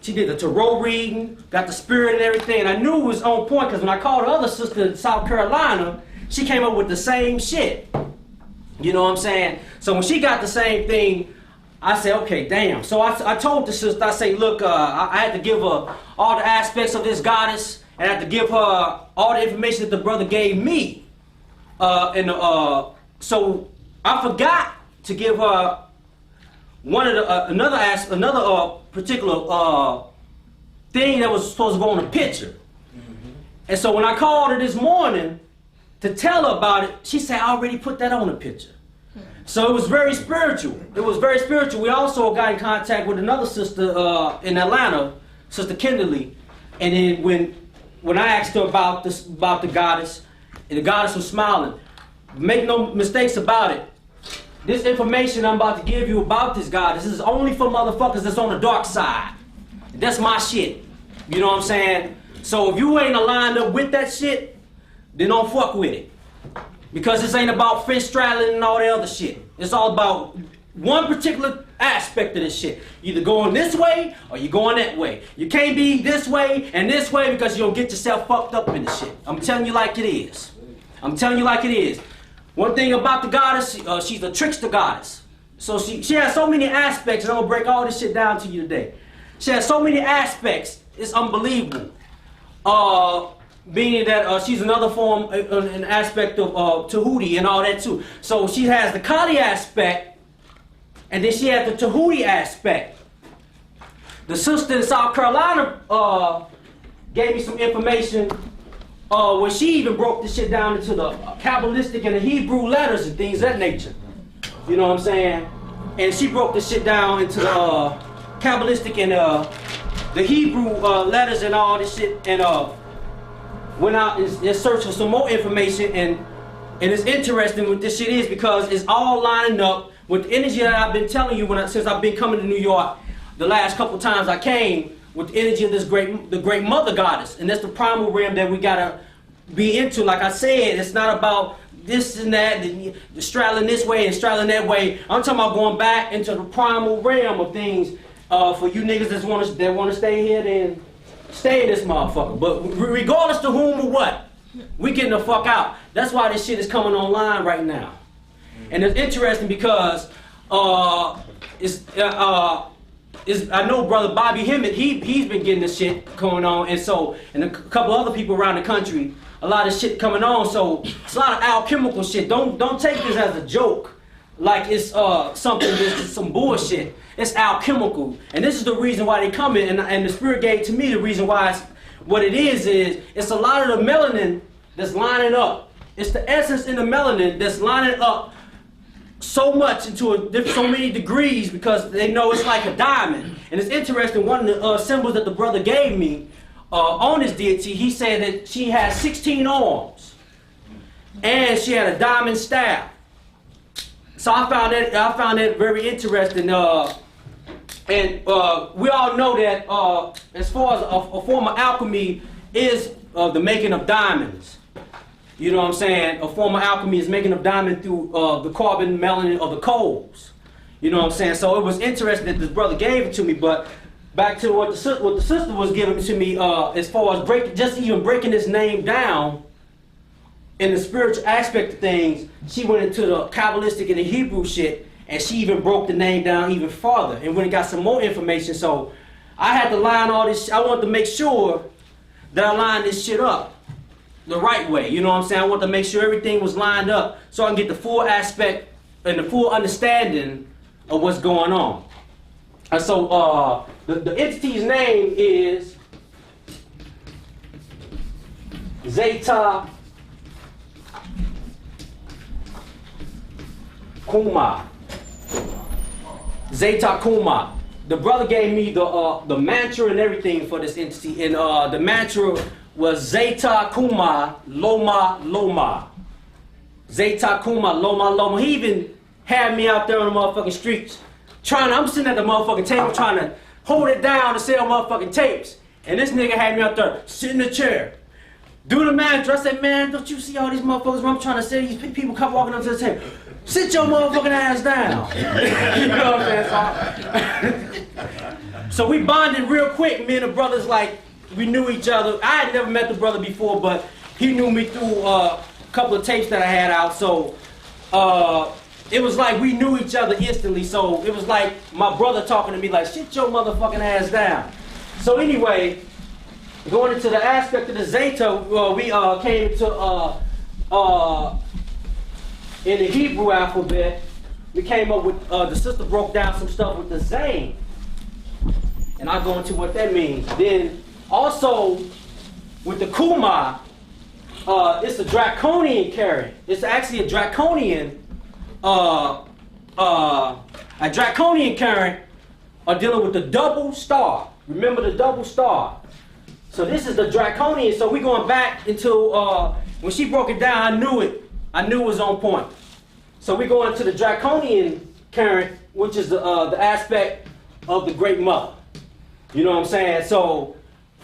she did the tarot reading, got the spirit and everything. And I knew it was on point because when I called the other sister in South Carolina, she came up with the same shit. You know what I'm saying? So when she got the same thing, I said, okay, damn. So I told the sister, I say, look, I had to give her all the aspects of this goddess, and I had to give her all the information that the brother gave me. So I forgot to give her one of the another particular thing that was supposed to go on a picture. Mm-hmm. And so when I called her this morning to tell her about it, she said, I already put that on the picture. So it was very spiritual. It was very spiritual. We also got in contact with another sister in Atlanta, Sister Kimberly. And then when I asked her about the goddess, and the goddess was smiling. Make no mistakes about it. This information I'm about to give you about this goddess is only for motherfuckers that's on the dark side. That's my shit. You know what I'm saying? So if you ain't aligned up with that shit, then don't fuck with it. Because this ain't about fish straddling and all that other shit. It's all about one particular aspect of this shit. Either going this way or you going that way. You can't be this way and this way because you'll get yourself fucked up in the shit. I'm telling you like it is. I'm telling you like it is. One thing about the goddess, she's a trickster goddess. So she has so many aspects, and I'm gonna break all this shit down to you today. She has so many aspects, it's unbelievable. Meaning that she's another form, an aspect of Tahuti and all that too. So she has the Kali aspect, and then she has the Tahuti aspect. The sister in South Carolina gave me some information where she even broke this shit down into the Kabbalistic and the Hebrew letters and things of that nature. You know what I'm saying? And she broke this shit down into the Kabbalistic and the Hebrew letters and all this shit, and went out and searched for some more information, and it's interesting what this shit is because it's all lining up with the energy that I've been telling you since I've been coming to New York. The last couple times I came with the energy of the great mother goddess, and that's the primal rim that we gotta be into. Like I said, it's not about this and that, and straddling this way and straddling that way. I'm talking about going back into the primal realm of things. For you niggas that want to stay here, then stay in this motherfucker. But regardless to whom or what, we getting the fuck out. That's why this shit is coming online right now. And it's interesting because I know brother Bobby Hemmitt, he's been getting this shit going on, and a couple other people around the country, a lot of shit coming on. So it's a lot of alchemical shit. Don't take this as a joke, like it's something that's some bullshit. It's alchemical, and this is the reason why they come in. And the spirit gave to me the reason why. What it is it's a lot of the melanin that's lining up. It's the essence in the melanin that's lining up so much into so many degrees because they know it's like a diamond. And it's interesting. One of the symbols that the brother gave me on his deity, he said that she has 16 arms, and she had a diamond staff. So I found that very interesting. And we all know that as far as a form of alchemy is the making of diamonds. You know what I'm saying? A form of alchemy is making a diamond through the carbon melanin of the coals. You know what I'm saying? So it was interesting that this brother gave it to me, but back to what the sister was giving to me as far as breaking this name down in the spiritual aspect of things, she went into the Kabbalistic and the Hebrew shit, and she even broke the name down even farther and went and got some more information. So I had to line all this, I wanted to make sure that I lined this shit up the right way. You know what I'm saying? I wanted to make sure everything was lined up so I can get the full aspect and the full understanding of what's going on. And so the entity's name is Zeta Kuma. Zeta Kuma. The brother gave me the mantra and everything for this entity, and the mantra was Zeta Kuma Loma Loma. Zeta Kuma Loma Loma. He even had me out there on the motherfucking streets I'm sitting at the motherfucking table trying to hold it down to sell motherfucking tapes. And this nigga had me out there, sit in the chair, do the mantra. I said, man, don't you see all these motherfuckers where I'm trying to say these people come walking up to the table? Sit your motherfucking ass down. You know what I'm saying? So we bonded real quick. Me and the brothers, like, we knew each other. I had never met the brother before, but he knew me through a couple of tapes that I had out. So it was like we knew each other instantly. So it was like my brother talking to me like, sit your motherfucking ass down. So anyway, going into the aspect of the Zeta, we came to, in the Hebrew alphabet, we came up with, the sister broke down some stuff with the Zayn. And I'll go into what that means. Then also with the Kuma, it's a draconian carrot. It's actually a draconian carrot dealing with the double star. Remember the double star. So this is the draconian. So we're going back into when she broke it down, I knew it was on point. So we're going to the draconian current, which is the aspect of the Great Mother. You know what I'm saying? So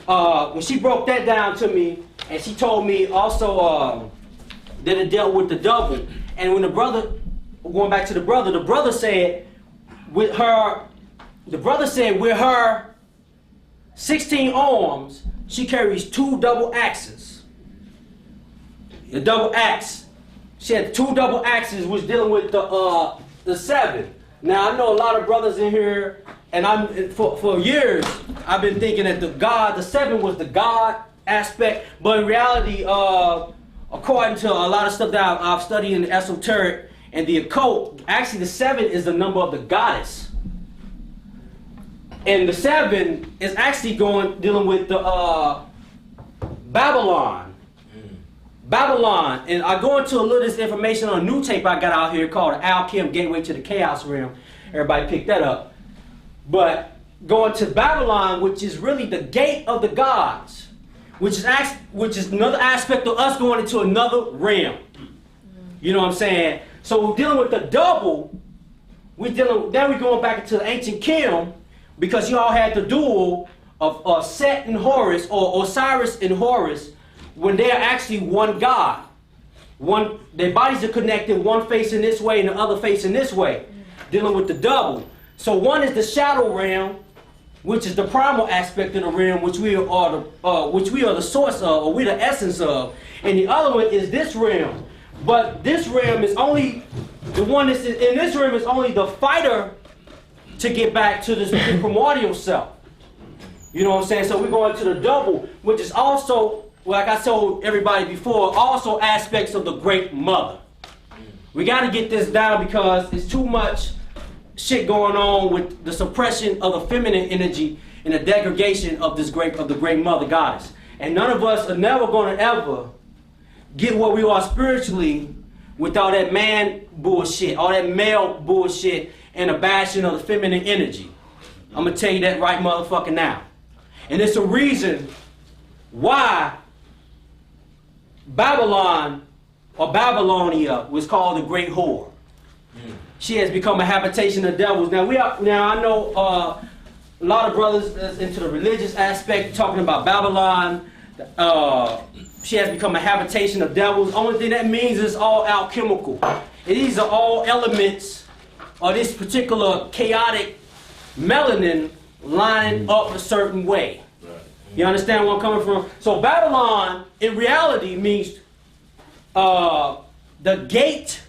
when she broke that down to me, and she told me also that it dealt with the double. And when the brother, going back to the brother said with her 16 arms, she carries 2 double axes. The double axe. She had 2 double axes, which dealing with the 7. Now I know a lot of brothers in here, and for years I've been thinking that the 7 was the God aspect, but in reality, according to a lot of stuff that I've studied in the esoteric and the occult, actually the 7 is the number of the goddess. And the 7 is actually dealing with the Babylon. Babylon, and I go into a little of this information on a new tape I got out here called Al-Kim Gateway to the Chaos Realm. Everybody picked that up. But going to Babylon, which is really the gate of the gods, which is another aspect of us going into another realm. You know what I'm saying? So we're dealing with the double. Then we're going back into the ancient Kim, because you all had the duel of Set and Horus, or Osiris and Horus, when they're actually one God. Their bodies are connected, one facing this way and the other facing this way, dealing with the double. So one is the shadow realm, which is the primal aspect of the realm, which we are the source of, or we're the essence of. And the other one is this realm. But this realm is only, the one that's in this realm is only the fighter to get back to this primordial self. You know what I'm saying? So we're going to the double, which is also, like I told everybody before, also aspects of the Great Mother. We got to get this down because it's too much shit going on with the suppression of the feminine energy and the degradation of the Great Mother Goddess. And none of us are never going to ever get what we are spiritually with all that man bullshit, all that male bullshit, and a bashing of the feminine energy. I'm going to tell you that right motherfucking now. And it's a reason why Babylon, or Babylonia, was called the Great Whore. She has become a habitation of devils. Now I know a lot of brothers that's into the religious aspect talking about Babylon, she has become a habitation of devils. Only thing that means is all alchemical. And these are all elements of this particular chaotic melanin lining up a certain way. You understand where I'm coming from? So Babylon, in reality, means the gate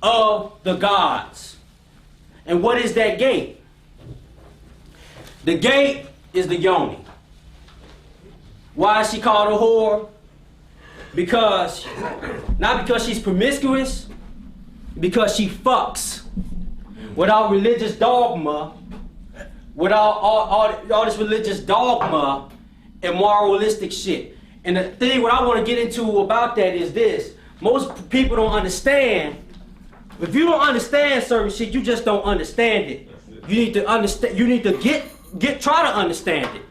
of the gods. And what is that gate? The gate is the yoni. Why is she called a whore? Because, not because she's promiscuous, because she fucks without religious dogma, without all this religious dogma and moralistic shit. And the thing what I want to get into about that is this. Most people don't understand. If you don't understand certain shit, you just don't understand it. You need to understand, you need to try to understand it.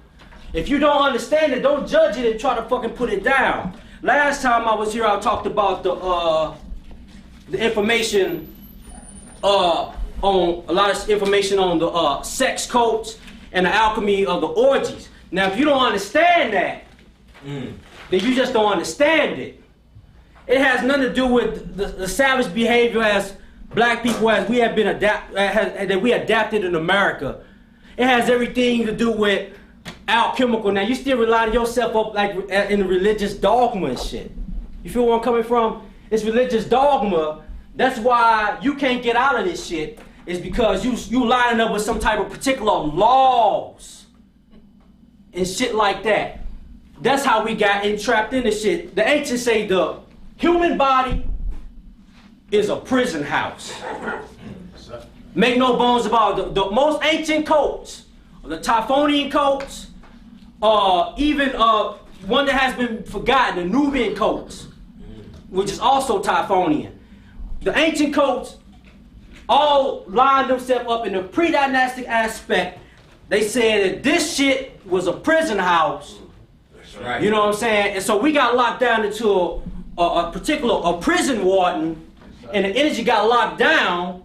If you don't understand it, don't judge it and try to fucking put it down. Last time I was here, I talked about the information on a lot of information on the sex cults and the alchemy of the orgies. Now, if you don't understand that, then you just don't understand it. It has nothing to do with the savage behavior as black people, as we have been that we adapted in America. It has everything to do with alchemical. Now, you still relying yourself up like in the religious dogma and shit. You feel where I'm coming from? It's religious dogma. That's why you can't get out of this shit. Is because you lining up with some type of particular laws and shit like that. That's how we got entrapped in this shit. The ancients say the human body is a prison house. Make no bones about it. The most ancient cults, the Typhonian cults, even one that has been forgotten, the Nubian cults, which is also Typhonian. The ancient cults all lined themselves up in the pre-dynastic aspect. They said that this shit was a prison house. That's right. You know what I'm saying? And so we got locked down into a prison warden, and the energy got locked down,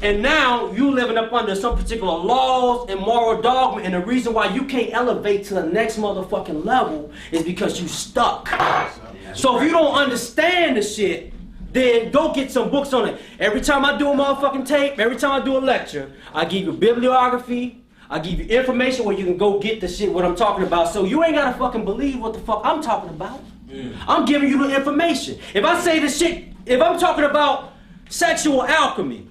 and now you living up under some particular laws and moral dogma, and the reason why you can't elevate to the next motherfucking level is because you stuck. So if you don't understand the shit, then go get some books on it. Every time I do a motherfucking tape, every time I do a lecture, I give you bibliography, I give you information where you can go get the shit what I'm talking about. So you ain't gotta fucking believe what the fuck I'm talking about. I'm giving you the information. If I say the shit, if I'm talking about sexual alchemy,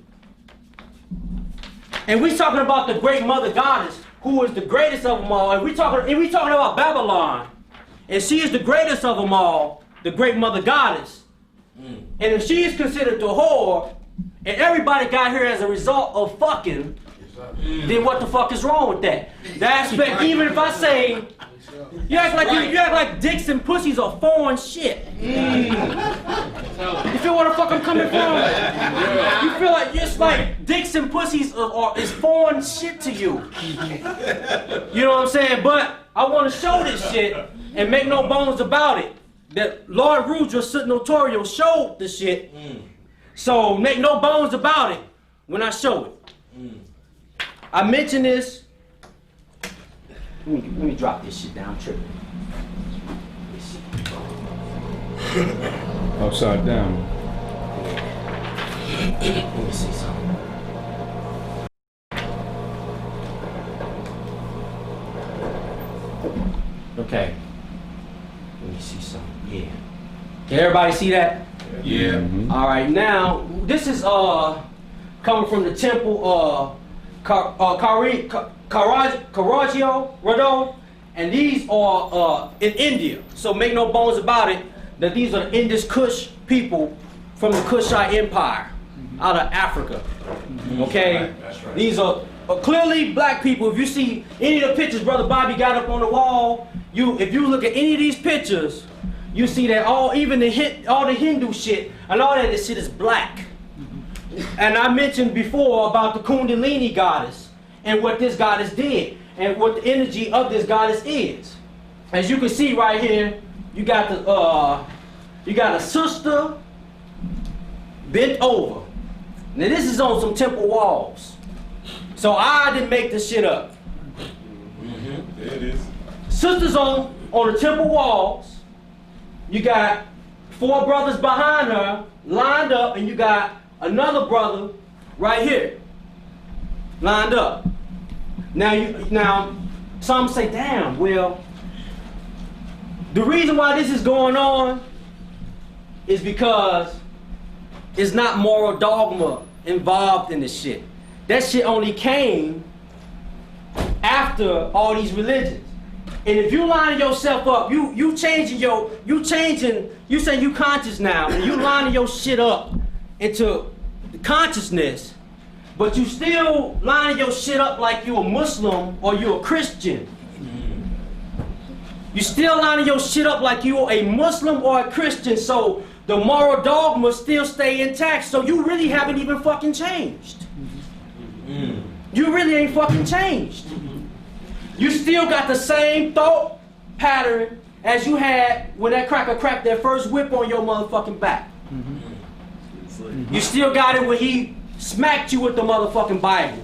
and we talking about the great mother goddess, who is the greatest of them all, and we talking about Babylon, and she is the greatest of them all, the great mother goddess. And if she is considered the whore, and everybody got here as a result of fucking, then what the fuck is wrong with that? The aspect, even if I say, you act like dicks and pussies are foreign shit. You feel where the fuck I'm coming from? You feel like it's like dicks and pussies is foreign shit to you. You know what I'm saying? But I want to show this shit and make no bones about it. That Lord Rudra Notorio showed the shit. So make no bones about it when I show it. I mentioned this. Let me drop this shit down. I'm tripping. Upside down. Let me see something. Okay. Let me see something. Yeah. Can everybody see that? Yeah. All right. Now this is coming from the temple Caravaggio, Rodon, and these are in India. So make no bones about it that these are the Indus Kush people from the Kushite Empire out of Africa. Okay? That's right. These are clearly black people. If you see any of the pictures Brother Bobby got up on the wall, if you look at any of these pictures, you see that all the Hindu shit and all that shit is black. And I mentioned before about the Kundalini goddess and what this goddess did and what the energy of this goddess is. As you can see right here, you got a sister bent over. Now this is on some temple walls. So I didn't make this shit up. There it is. Sisters on the temple walls, you got 4 brothers behind her lined up, and you got another brother right here lined up. Now some say, damn, well, the reason why this is going on is because it's not moral dogma involved in this shit. That shit only came after all these religions. And if you lining yourself up, you say you conscious now, and you lining your shit up into consciousness, but you still lining your shit up like you a Muslim or you a Christian. You still lining your shit up like you a Muslim or a Christian, so the moral dogma still stay intact, so you really haven't even fucking changed. You really ain't fucking changed. You still got the same thought pattern as you had when that cracker cracked that first whip on your motherfucking back. You still got it when he smacked you with the motherfucking Bible.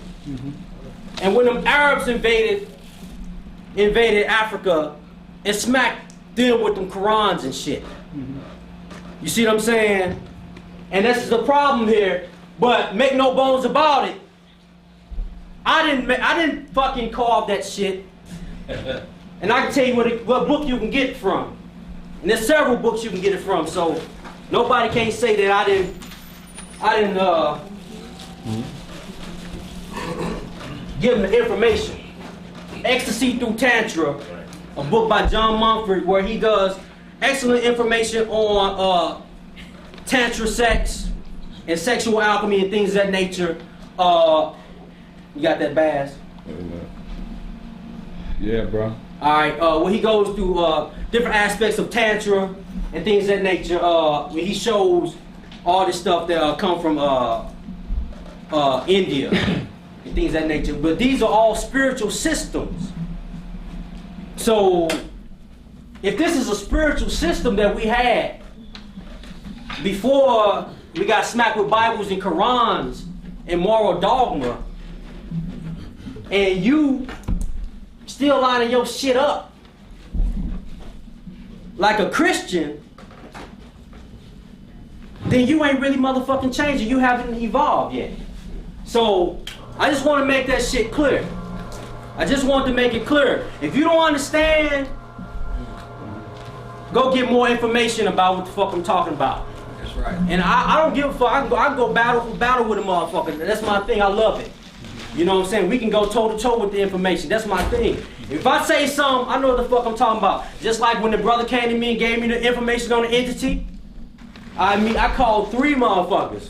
And when them Arabs invaded Africa and smacked them with them Qurans and shit. You see what I'm saying? And this is the problem here. But make no bones about it, I didn't fucking carve that shit. And I can tell you what book you can get it from. And there's several books you can get it from, so nobody can't say that I didn't give them the information. Ecstasy Through Tantra, a book by John Mumford, where he does excellent information on tantra sex and sexual alchemy and things of that nature. You got that, Bass? Yeah, bro. Alright, when he goes through different aspects of Tantra and things of that nature, when he shows all this stuff that come from India and things of that nature. But these are all spiritual systems. So, if this is a spiritual system that we had before we got smacked with Bibles and Qurans and moral dogma, and you still lining your shit up like a Christian, then you ain't really motherfucking changing. You haven't evolved yet. So I just want to make that shit clear. I just want to make it clear. If you don't understand, go get more information about what the fuck I'm talking about. That's right. And I don't give a fuck. I can go battle with a motherfucker. That's my thing. I love it. You know what I'm saying? We can go toe to toe with the information. That's my thing. If I say something, I know what the fuck I'm talking about. Just like when the brother came to me and gave me the information on the entity, I called 3 motherfuckers.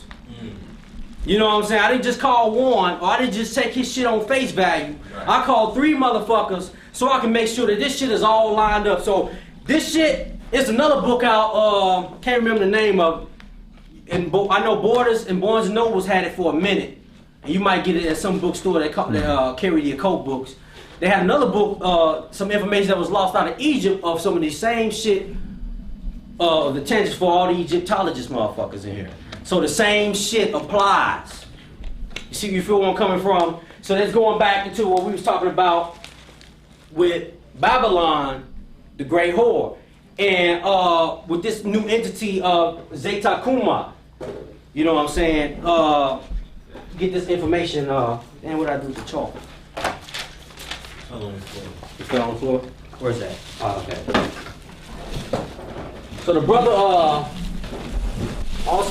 You know what I'm saying? I didn't just call one, or I didn't just take his shit on face value. Right. I called 3 motherfuckers so I can make sure that this shit is all lined up. So this shit is another book out, can't remember the name of it. And I know Borders and Barnes & Nobles had it for a minute. And you might get it at some bookstore that carry the occult books. They had another book, some information that was lost out of Egypt of some of these same shit, the changes for all the Egyptologist motherfuckers in here. So the same shit applies. You feel where I'm coming from? So that's going back into what we was talking about with Babylon, the great whore, and with this new entity of Zeta Kuma. You know what I'm saying? Get this information. And what I do with the chalk? Fell on the floor. You fell on the floor? Where's that? Oh, okay. So the brother also